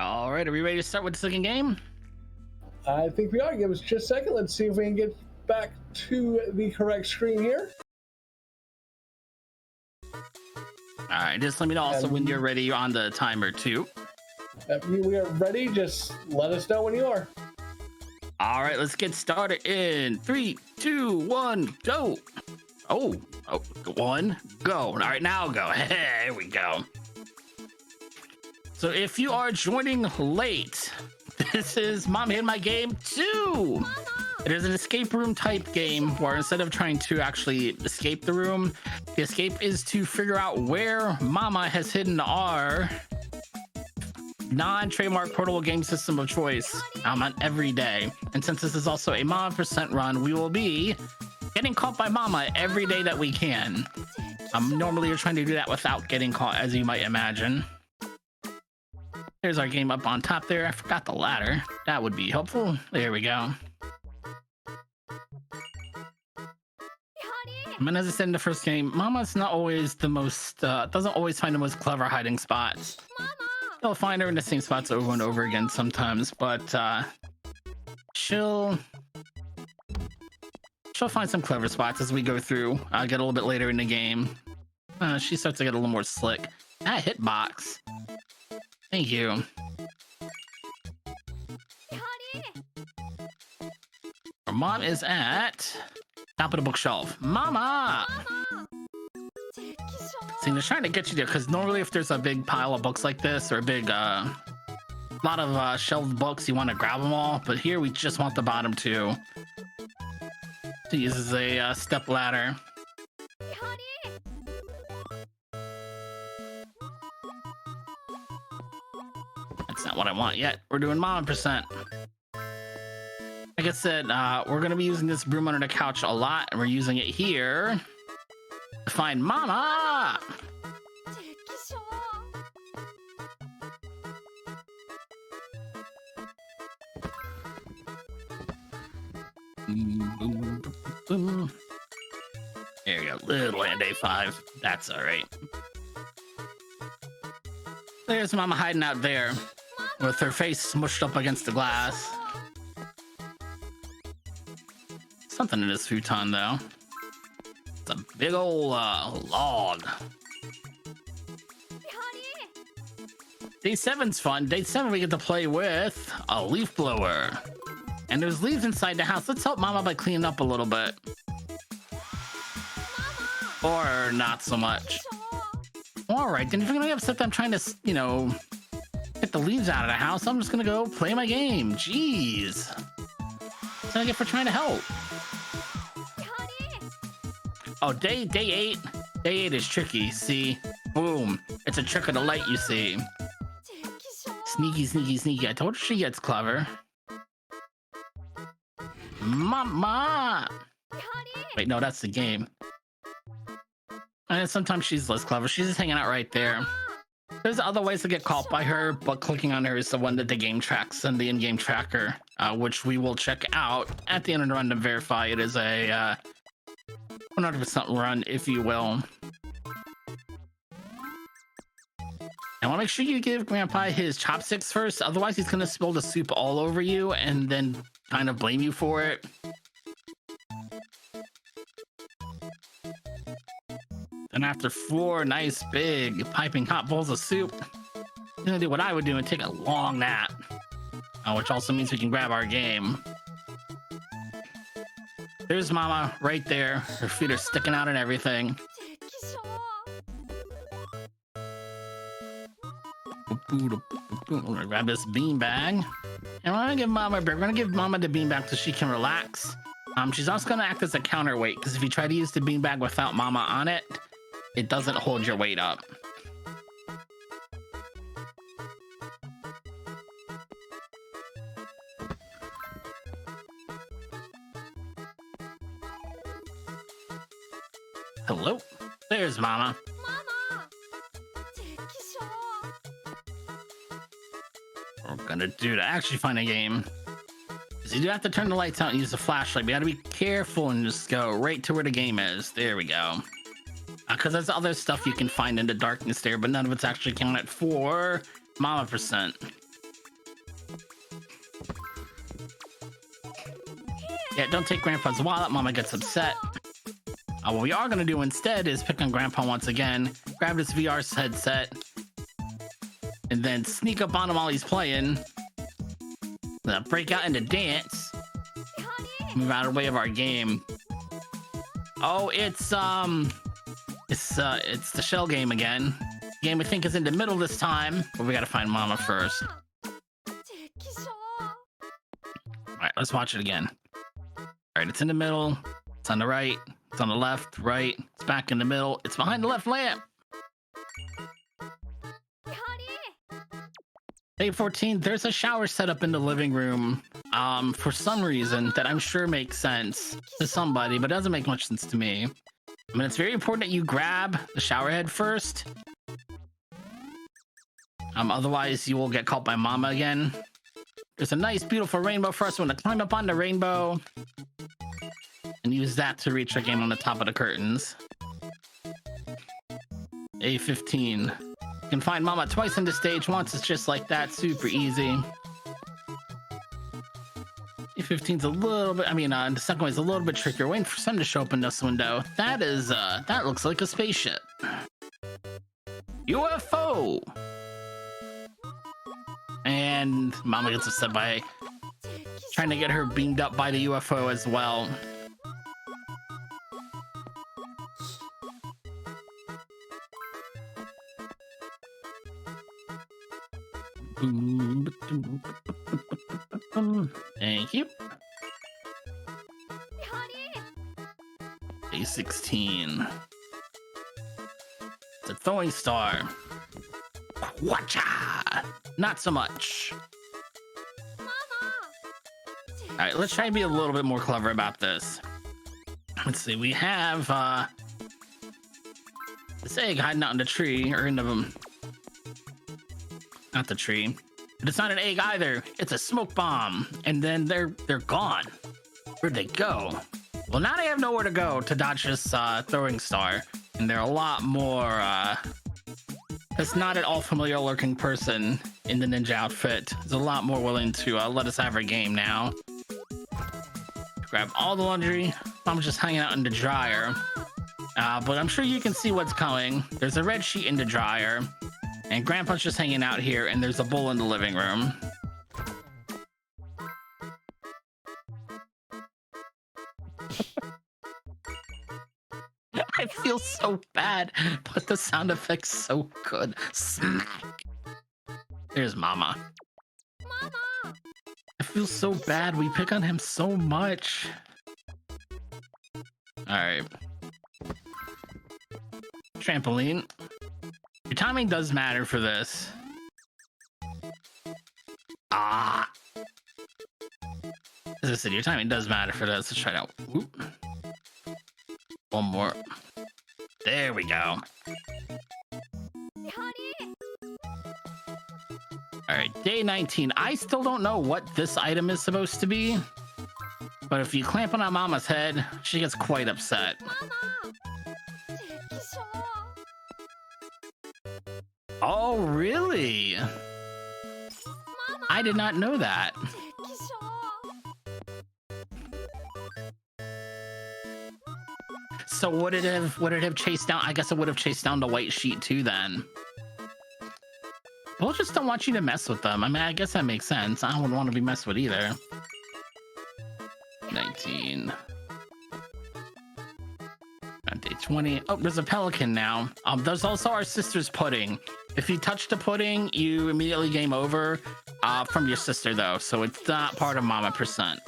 All right, are we ready to start with the second game? I think we are. Give us just a second. Let's see if we can get back to the correct screen here. All right, just let me know also when you're ready on the timer too. We are ready. Just let us know when you are. All right, let's get started in 3, 2, 1, go. Oh, one, go. All right, now go. Here we go. So if you are joining late, this is Mom Hid My Game 2. Mama! It is an escape room type game where instead of trying to actually escape the room, the escape is to figure out where Mama has hidden our non-trademark portable game system of choice on every day. And since this is also a Mama % run, we will be getting caught by Mama every day that we can. Normally you're trying to do that without getting caught, as you might imagine. There's our game up on top there. I forgot the ladder. That would be helpful. There we go. I mean, as I said in the first game, Mama's not always the most, doesn't always find the most clever hiding spots. They'll find her in the same spots over and over again sometimes, but she'll find some clever spots as we go through. Get a little bit later in the game. She starts to get a little more slick. That hitbox. Thank you. Our mom is at top of the bookshelf. Mama! See, they're trying to get you there because normally if there's a big pile of books like this or a big lot of shelved books, you want to grab them all. But here we just want the bottom two. She uses a step ladder. That's not what I want yet. We're doing Mama %. Like I said, we're going to be using this broom under the couch a lot, and we're using it here to find Mama! There you go, little and A5. That's all right. There's Mama hiding out there with her face smushed up against the glass. Something in this futon though. It's a big old log. Day 7's fun. Day 7 we get to play with a leaf blower. And there's leaves inside the house. Let's help Mama by cleaning up a little bit. Or not so much. Alright, then if you're gonna be upset that I'm trying to, you know, get the leaves out of the house, I'm just gonna go play my game. Jeez. That's what I get for trying to help. Oh, day 8. Day 8 is tricky, see? Boom. It's a trick of the light, you see. Sneaky, sneaky, sneaky. I told her she gets clever. Mama! Wait, no, that's the game. And sometimes she's less clever. She's just hanging out right there. There's other ways to get caught by her, but clicking on her is the one that the game tracks and the in-game tracker, which we will check out at the end of the run to verify it is a 100% run, if you will. I want to make sure you give Grandpa his chopsticks first, otherwise he's going to spill the soup all over you and then kind of blame you for it. And after 4 nice big piping hot bowls of soup, I'm gonna do what I would do and take a long nap, which also means we can grab our game. There's Mama right there. Her feet are sticking out and everything. I'm gonna grab this beanbag. And we're gonna give Mama a break. We're gonna give Mama the beanbag so she can relax. She's also gonna act as a counterweight because if you try to use the beanbag without Mama on it, it doesn't hold your weight up. Hello? There's Mama. Mama! We're gonna do to actually find a game. So you do have to turn the lights out and use the flashlight. We gotta be careful and just go right to where the game is. There we go. Because there's other stuff you can find in the darkness there, but none of it's actually counted for Mama %. Yeah, don't take Grandpa's wallet. Mama gets upset. What we are going to do instead is pick on Grandpa once again, grab his VR headset, and then sneak up on him while he's playing. Break out into dance. Move out of the way of our game. Oh, it's the shell game again. Game we think is in the middle this time, but we gotta find Mama first. Alright, let's watch it again. Alright, it's in the middle. It's on the right. It's on the left, right. It's back in the middle. It's behind the left lamp. Day 14, there's a shower set up in the living room for some reason that I'm sure makes sense to somebody, but doesn't make much sense to me. I mean, it's very important that you grab the shower head first. Otherwise, you will get caught by Mama again. There's a nice, beautiful rainbow for us. We're going to climb up on the rainbow and use that to reach our game on the top of the curtains. A15. You can find Mama twice in the stage. Once it's just like that, super easy. A15's a little bit, the second one's a little bit trickier. Waiting for some to show up in this window. That is, that looks like a spaceship. UFO! And Mama gets upset by trying to get her beamed up by the UFO as well. Thank you. A16. It's a throwing star. Watcha! Not so much. All right, let's try to be a little bit more clever about this. Let's see, we have this egg hiding out in the tree, or in the not the tree. But it's not an egg either. It's a smoke bomb. And then they're gone. Where'd they go? Well, now they have nowhere to go to dodge this throwing star. And they're a lot more that's not at all familiar looking person in the ninja outfit is a lot more willing to let us have our game now. Grab all the laundry. I'm just hanging out in the dryer. But I'm sure you can see what's coming. There's a red sheet in the dryer. And Grandpa's just hanging out here, and there's a bowl in the living room. I feel so bad, but the sound effect's so good. Smack. There's Mama. Mama! I feel so bad. We pick on him so much. All right. Trampoline. Your timing does matter for this. As I said, your timing does matter for this. Let's try it out. Whoop. One more. There we go. Alright, day 19. I still don't know what this item is supposed to be. But if you clamp on Mama's head, she gets quite upset. Oh, really? I did not know that. So would it have chased down? I guess it would have chased down the white sheet too then. We'll just don't want you to mess with them. I mean, I guess that makes sense. I wouldn't want to be messed with either. 19. On day 20. Oh, there's a pelican now. There's also our sister's pudding. If you touch the pudding, you immediately game over from your sister though. So it's not part of Mama %.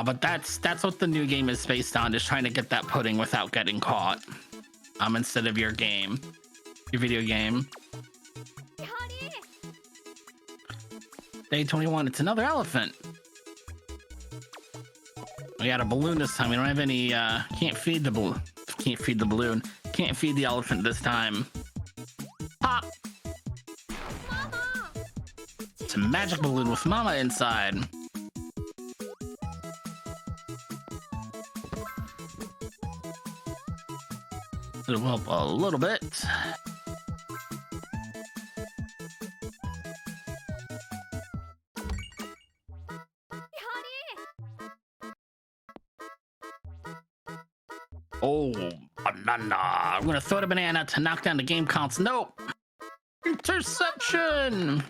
But that's what the new game is based on, is trying to get that pudding without getting caught. Instead of your game. Your video game. Day 21, it's another elephant. We got a balloon this time. We don't have any, can't feed the balloon. Can't feed the elephant this time. Pop! It's a magic balloon with Mama inside. It'll help a little bit. Oh, banana. I'm gonna throw the banana to knock down the game console. Nope. Interception.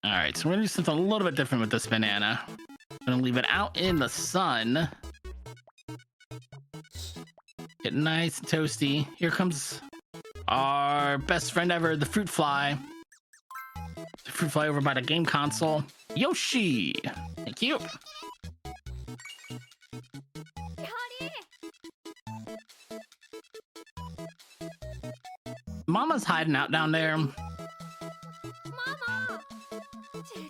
All right, so we're gonna do something a little bit different with this banana. I'm gonna leave it out in the sun. Get nice and toasty. Here comes our best friend ever, the fruit fly. The fruit fly over by the game console. Yoshi. Thank you. Mama's hiding out down there. And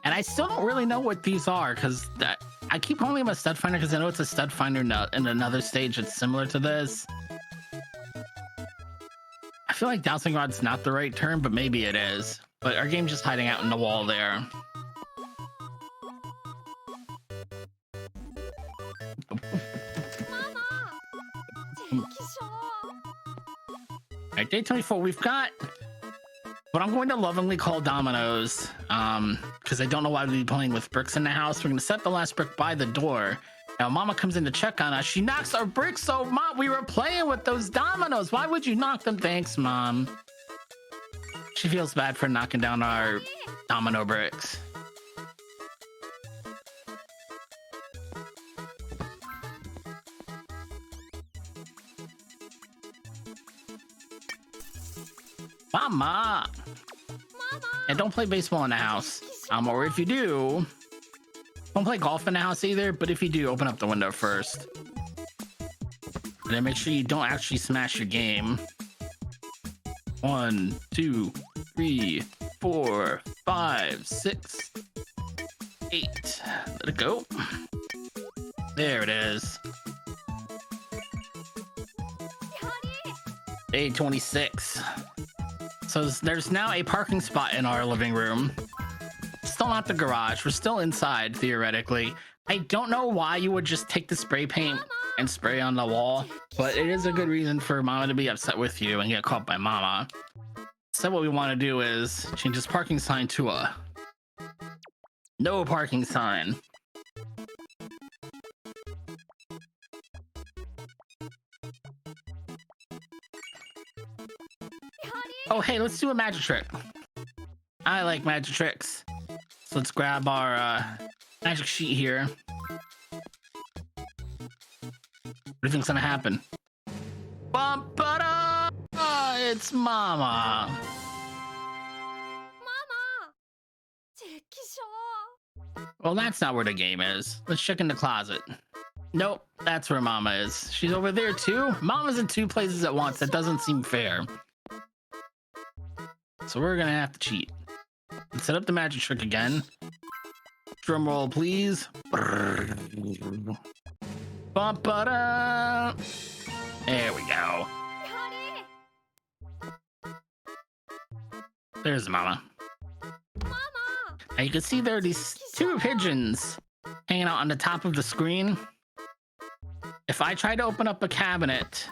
I still don't really know what these are because I keep calling him a stud finder because I know it's a stud finder in another stage that's similar to this. I feel like dowsing rod's not the right term, but maybe it is. But our game's just hiding out in the wall there. All right, day 24, we've got what I'm going to lovingly call dominoes, because I don't know why we'd be playing with bricks in the house. We're going to set the last brick by the door. Now, Mama comes in to check on us. She knocks our bricks. So, Mom, we were playing with those dominoes. Why would you knock them? Thanks, Mom. She feels bad for knocking down our domino bricks. Mama! And don't play baseball in the house. Or if you do, don't play golf in the house either. But if you do, open up the window first. And then make sure you don't actually smash your game. 1, 2, 3, 4, 5, 6, 8. Let it go. There it is. Day 26. So there's now a parking spot in our living room. Still not the garage. We're still inside, theoretically. I don't know why you would just take the spray paint and spray on the wall, but it is a good reason for Mama to be upset with you and get caught by Mama. So what we want to do is change this parking sign to a no parking sign. Oh, hey, let's do a magic trick. I like magic tricks. So let's grab our magic sheet here. What do you think's gonna happen? Bum, ba-da! It's Mama. Well, that's not where the game is. Let's check in the closet. Nope, that's where Mama is. She's over there too? Mama's in 2 places at once. That doesn't seem fair. So we're gonna have to cheat. Let's set up the magic trick again. Drum roll, please. Ba-ba-da. There we go. There's Mama. Now you can see there are these 2 pigeons hanging out on the top of the screen. If I try to open up a cabinet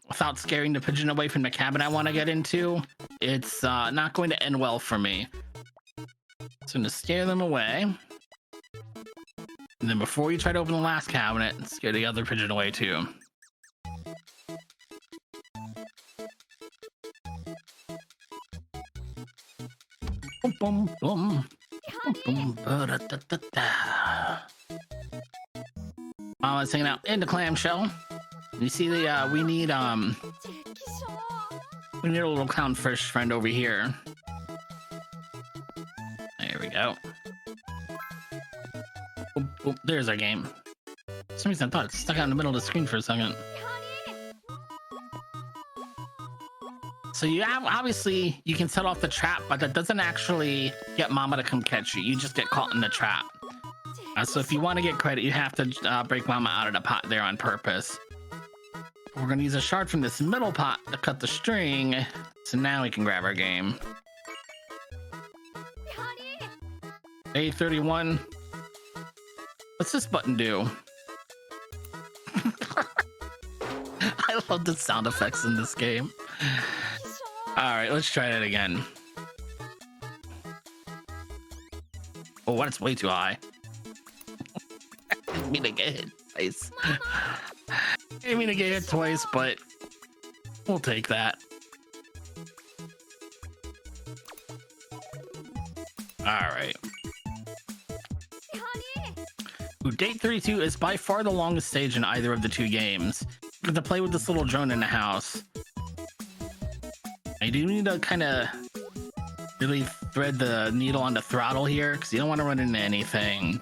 without scaring the pigeon away from the cabinet I want to get into, it's not going to end well for me. So I'm gonna scare them away. And then before you try to open the last cabinet, scare the other pigeon away too. Boom, boom, boom. Boom, boom, ba-da-da-da-da. Mama's hanging out in the clamshell. You see the we need a little clownfish friend over here. There we go. Boom, boom. There's our game. For some reason I thought it stuck out in the middle of the screen for a second. So you have, obviously you can set off the trap, but that doesn't actually get Mama to come catch you. You just get caught in the trap. So if you want to get credit, you have to break Mama out of the pot there on purpose. We're going to use a shard from this middle pot to cut the string. So now we can grab our game. Day 31. What's this button do? I love the sound effects in this game. All right, let's try that again. Oh, that's way too high. I didn't mean to get hit. Nice. I mean to get hit twice, but we'll take that. All right. Ooh, Date 32 is by far the longest stage in either of the two games. You have to play with this little drone in the house. I do need to kind of really thread the needle on the throttle here because you don't want to run into anything.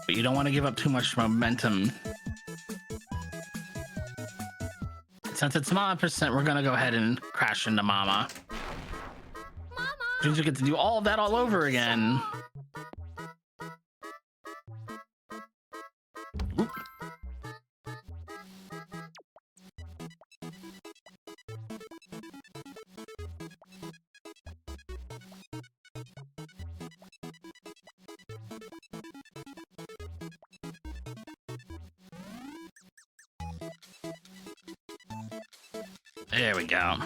But you don't want to give up too much momentum. Since it's Mama %, we're going to go ahead and crash into Mama. Means you get to do all of that all over again. Oop. There we go.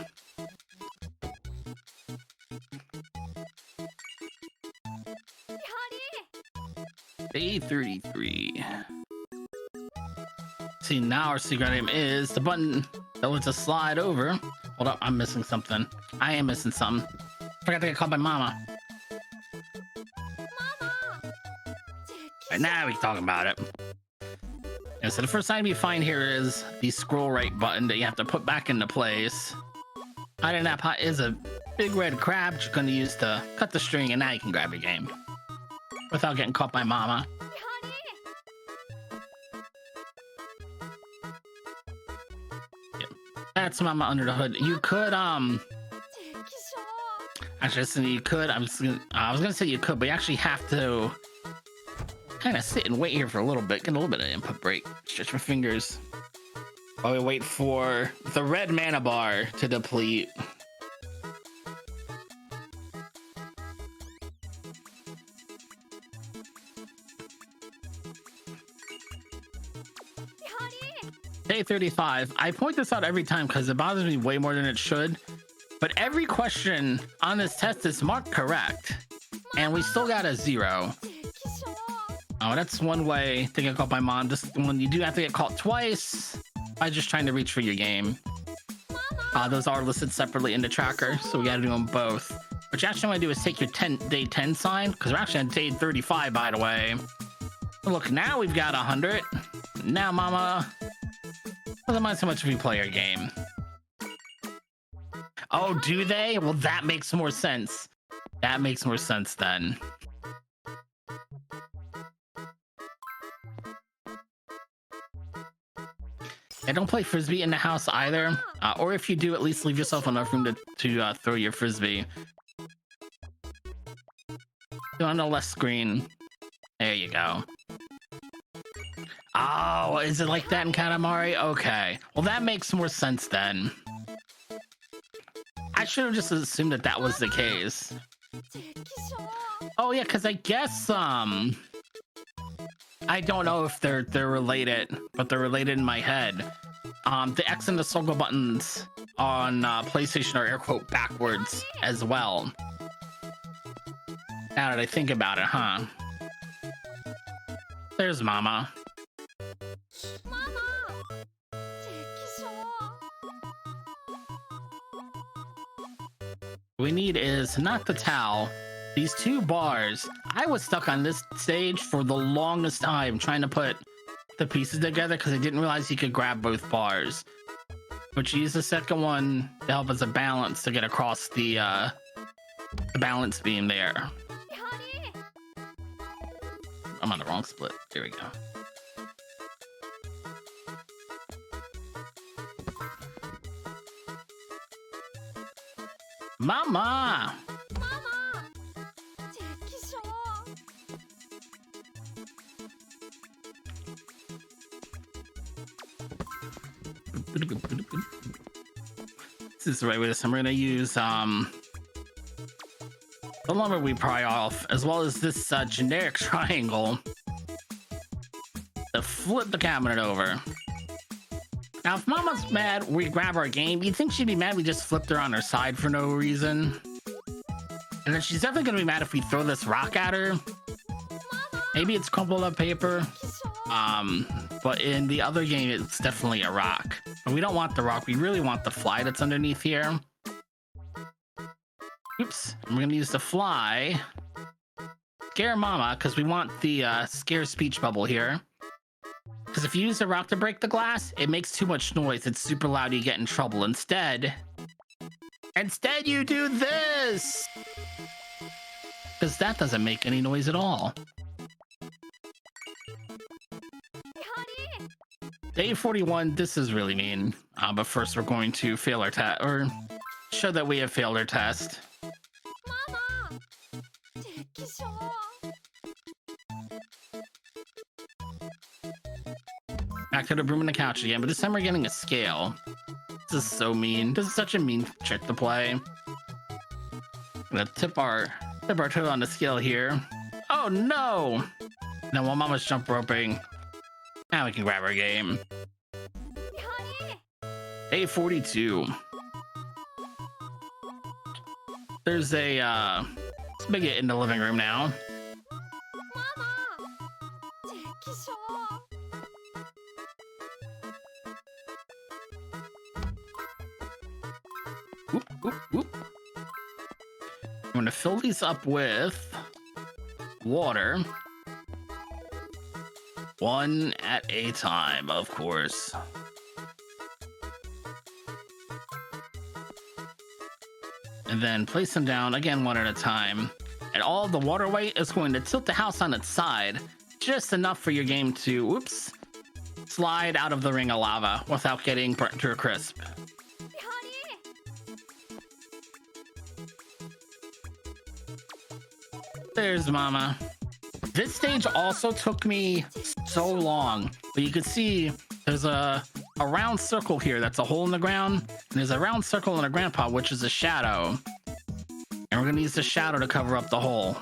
Day 33. See, now our secret item is the button that lets us slide over. Hold up, I'm missing something. I am missing something. Forgot to get called by Mama. Right now, we talking about it. Yeah, so the first item you find here is the scroll right button that you have to put back into place. Hiding in that pot is a big red crab you're going to use to cut the string, and now you can grab your game without getting caught by Mama. Yep. That's Mama under the hood. You could actually, listen, you could. I was gonna say you could, but you actually have to kind of sit and wait here for a little bit, get a little bit of input break. Stretch my fingers while we wait for the red mana bar to deplete. Day 35. I point this out every time because it bothers me way more than it should. But every question on this test is marked correct. And we still got a 0. Oh, that's one way to get caught by Mom. Just when you do have to get caught twice by just trying to reach for your game. Those are listed separately in the tracker, so we got to do them both. What you actually want to do is take your day 10 sign, because we're actually on day 35, by the way. Look, now we've got 100. Now, Mama doesn't mind so much if you play your game. Oh, do they? Well, that makes more sense. That makes more sense then. And don't play Frisbee in the house either. Or if you do, at least leave yourself enough room to throw your Frisbee. On the left screen. There you go. Oh, is it like that in Katamari? Okay. Well, that makes more sense then. I should have just assumed that that was the case. Oh, yeah, because I guess, I don't know if they're related, but they're related in my head. The X and the circle buttons on PlayStation are air quote backwards as well. Now that I think about it, huh? There's Mama. What we need is not the towel. These 2 bars. I was stuck on this stage for the longest time trying to put the pieces together because I didn't realize you could grab both bars. But you use the second one to help as a balance to get across the balance beam there. I'm on the wrong split. There we go. Mama! This is the right way to. I'm gonna use the lumber we pry off, as well as this generic triangle to flip the cabinet over. Now, if Mama's mad we grab our game, you'd think she'd be mad we just flipped her on her side for no reason. And then she's definitely gonna be mad if we throw this rock at her. Maybe it's crumpled up paper. but in the other game, it's definitely a rock. But we don't want the rock. We really want the fly that's underneath here. Oops. And we're going to use the fly. Scare Mama, because we want the scare speech bubble here. Because if you use the rock to break the glass, it makes too much noise. It's super loud. You get in trouble. Instead, you do this. Because that doesn't make any noise at all. Day 41, this is really mean. But first, we're going to fail our test, or show that we have failed our test. Back to the broom and the couch again, but this time we're getting a scale. This is so mean. This is such a mean trick to play. I'm gonna tip our toe on the scale here. Oh no! Now while Mama's jump roping, now we can grab our game. Day 42. There's a spigot in the living room now. Whoop, whoop, whoop. I'm gonna fill these up with water. One at a time, of course. And then place them down again one at a time. And all the water weight is going to tilt the house on its side, just enough for your game to, whoops, slide out of the ring of lava without getting burnt to a crisp. There's Mama. This stage also took me so long, but you can see there's a round circle here that's a hole in the ground, and there's a round circle in a grandpa, which is a shadow. And we're gonna use the shadow to cover up the hole.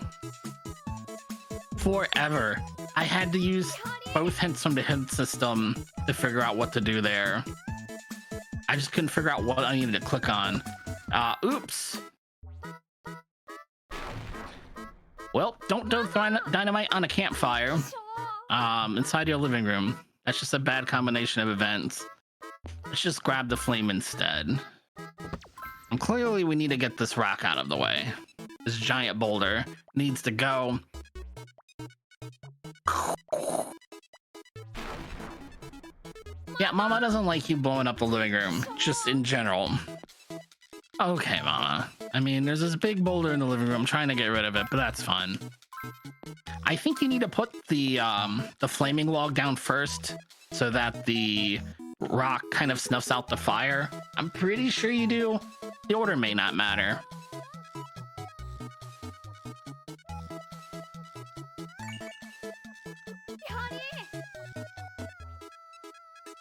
Forever. I had to use both hints from the hint system to figure out what to do there. I just couldn't figure out what I needed to click on. Oops. Well, don't throw dynamite on a campfire inside your living room. That's just a bad combination of events. Let's just grab the flame instead. And clearly we need to get this rock out of the way. This giant boulder needs to go. Yeah, Mama doesn't like you blowing up the living room, just in general. Okay, Mama. I mean, there's this big boulder in the living room. I'm trying to get rid of it, but that's fine. I think you need to put the flaming log down first so that the rock kind of snuffs out the fire. I'm pretty sure you do. The order may not matter.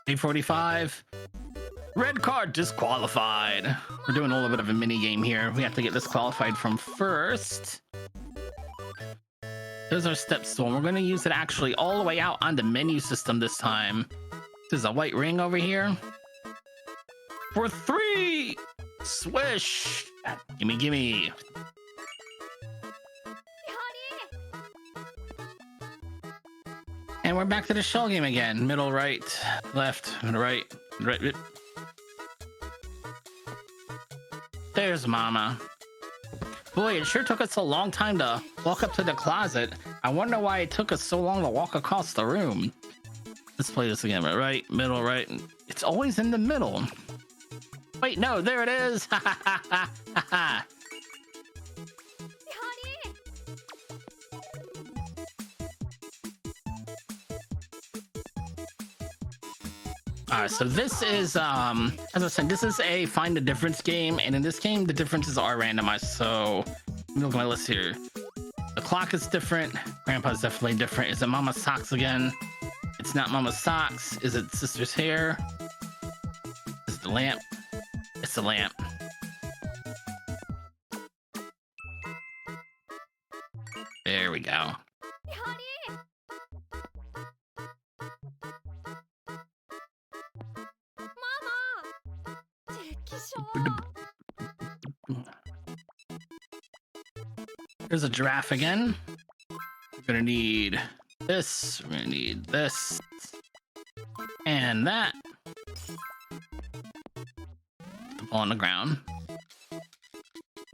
Day 45. Red card disqualified. We're doing a little bit of a mini game here. We have to get this qualified from first. There's our step stool. We're going to use it actually all the way out on the menu system this time. There's a white ring over here. For 3! Swish! Gimme, gimme. And we're back to the shell game again. Middle, right, left, middle, right, right. There's Mama. Boy, it sure took us a long time to walk up to the closet. I wonder why it took us so long to walk across the room. Let's play this again. Right, middle, right. It's always in the middle. Wait, no, there it is. Ha ha ha ha ha ha. Alright, so this is, as I said, this is a find the difference game, and in this game, the differences are randomized, so let me look at my list here. The clock is different, Grandpa's definitely different. Is it Mama's socks again? It's not Mama's socks. Is it Sister's hair? Is it the lamp? It's the lamp. There we go. There's a giraffe again. We're gonna need this. We're gonna need this. and that. The ball on the ground.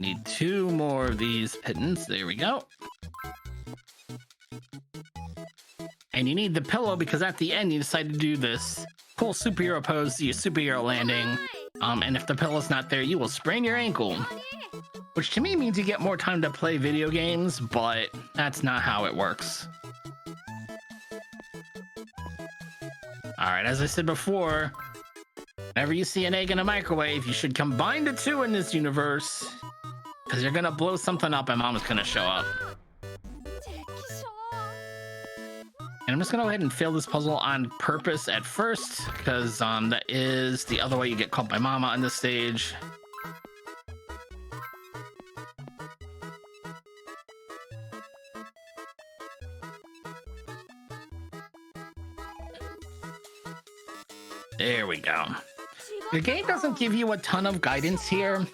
Need 2 more of these pittons. There we go. And you need the pillow because at the end you decide to do this cool superhero pose, your superhero landing. And if the pillow's not there, you will sprain your ankle. Which to me means you get more time to play video games, but that's not how it works. Alright, as I said before, whenever you see an egg in a microwave, you should combine the 2 in this universe. Because you're gonna blow something up and Mom's gonna show up. And I'm just gonna go ahead and fail this puzzle on purpose at first, because that is the other way you get caught by Mama on this stage. There we go. The game doesn't give you a ton of guidance here.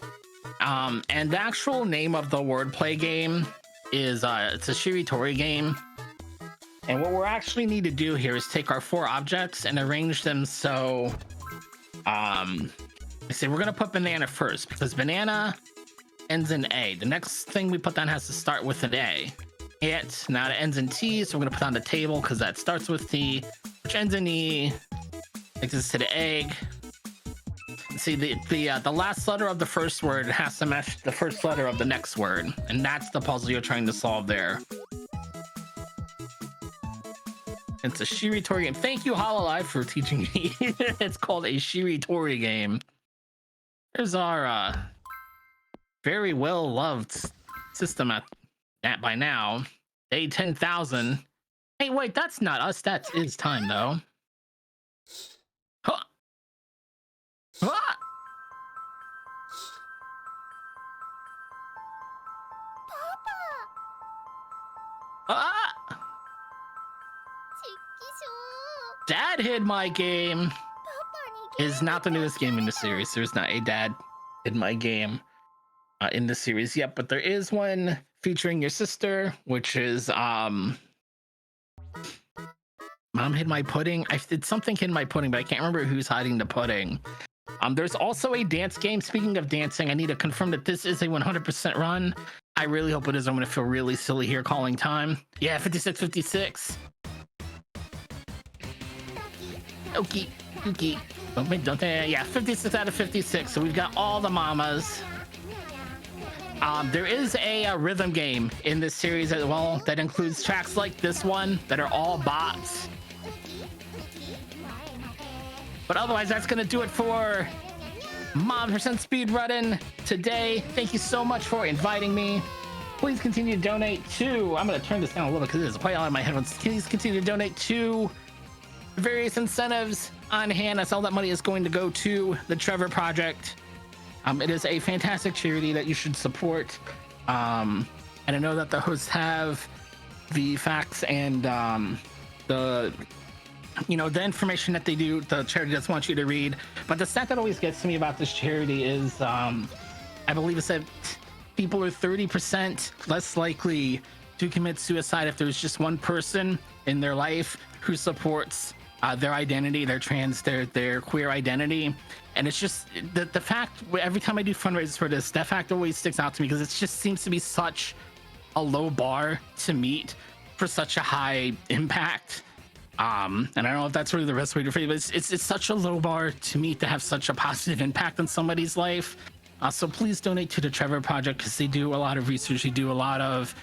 And the actual name of the wordplay game is it's a Shiritori game. And what we actually need to do here is take our 4 objects and arrange them so I say we're gonna put banana first because banana ends in A. The next thing we put down has to start with an A. Now it ends in T, so we're gonna put on the table because that starts with T, which ends in E. Takes us to the egg. See, the last letter of the first word has to match the first letter of the next word, and that's the puzzle you're trying to solve there. It's a Shiritori game. Thank you, Hololive, for teaching me. It's called a Shiritori game. There's our very well loved system at that by now. Day 10,000. Hey, wait, that's not us. That is time though. Huh. Ah! Ah! Dad hid my game is not the newest game in the series. There's not a Dad hid my game in the series yet, but there is one featuring your sister, which is Mom hid my pudding. I did something hid my pudding, but I can't remember who's hiding the pudding. There's also a dance game. Speaking of dancing, I need to confirm that this is a 100% run. I really hope it is. I'm going to feel really silly here calling time. Yeah, 56. Okay. Yeah, 56 out of 56. So we've got all the mamas. There is a rhythm game in this series as well that includes tracks like this one that are all bots. But otherwise, that's going to do it for Mom Percent Speed Running today. Thank you so much for inviting me. Please continue to donate to, I'm going to turn this down a little bit because it is quite loud in my headphones. Please continue to donate to various incentives on hand. That's all that money is going to go to the Trevor Project. It is a fantastic charity that you should support. And I know that the hosts have the facts and the information that they do, the charity doesn't want you to read. But the stat that always gets to me about this charity is, I believe it said people are 30% less likely to commit suicide if there's just one person in their life who supports their identity, their trans, their queer identity. And it's just the fact, every time I do fundraisers for this, that fact always sticks out to me because it just seems to be such a low bar to meet for such a high impact. And I don't know if that's really the best way to phrase it, but it's such a low bar to meet to have such a positive impact on somebody's life. So please donate to the Trevor Project because they do a lot of research. They do a lot of,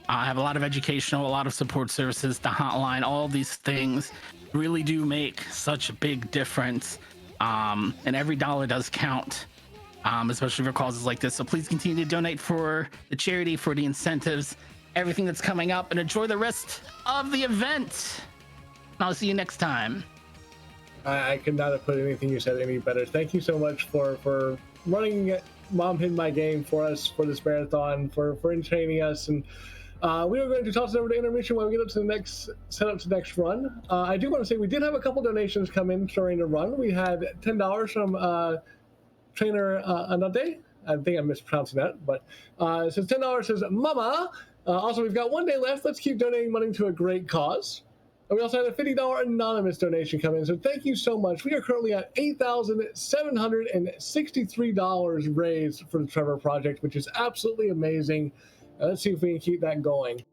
have a lot of educational, a lot of support services, the hotline, all these things really do make such a big difference. And every dollar does count, especially for causes like this. So please continue to donate for the charity, for the incentives, everything that's coming up, and enjoy the rest of the event. I'll see you next time. I could not have put anything you said any better. Thank you so much for running Mom Hid My Game for us for this marathon, for entertaining us. And we are going to toss it over to intermission while we get up to the next next run. I do want to say we did have a couple donations come in during the run. We had $10 from trainer Anade. I think I'm mispronouncing that, but it says $10 says Mama. Also, we've got 1 day left. Let's keep donating money to a great cause. And we also had a $50 anonymous donation come in. So thank you so much. We are currently at $8,763 raised for the Trevor Project, which is absolutely amazing. Let's see if we can keep that going.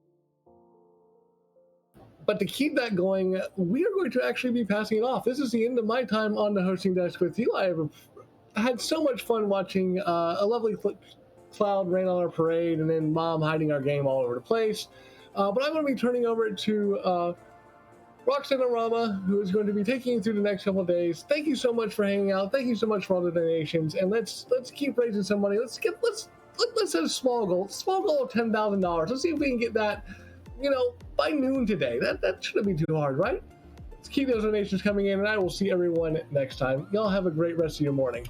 But to keep that going, we are going to actually be passing it off. This is the end of my time on the hosting desk with you. I have had so much fun watching a lovely Cloud rain on our parade and then Mom hiding our game all over the place. But I'm going to be turning over to Roxanna, who is going to be taking you through the next couple of days. Thank you so much for hanging out. Thank you so much for all the donations, and let's keep raising some money. Let's set a small goal of $10,000. Let's see if we can get that, by noon today. That shouldn't be too hard, right? Let's keep those donations coming in, and I will see everyone next time. Y'all have a great rest of your morning.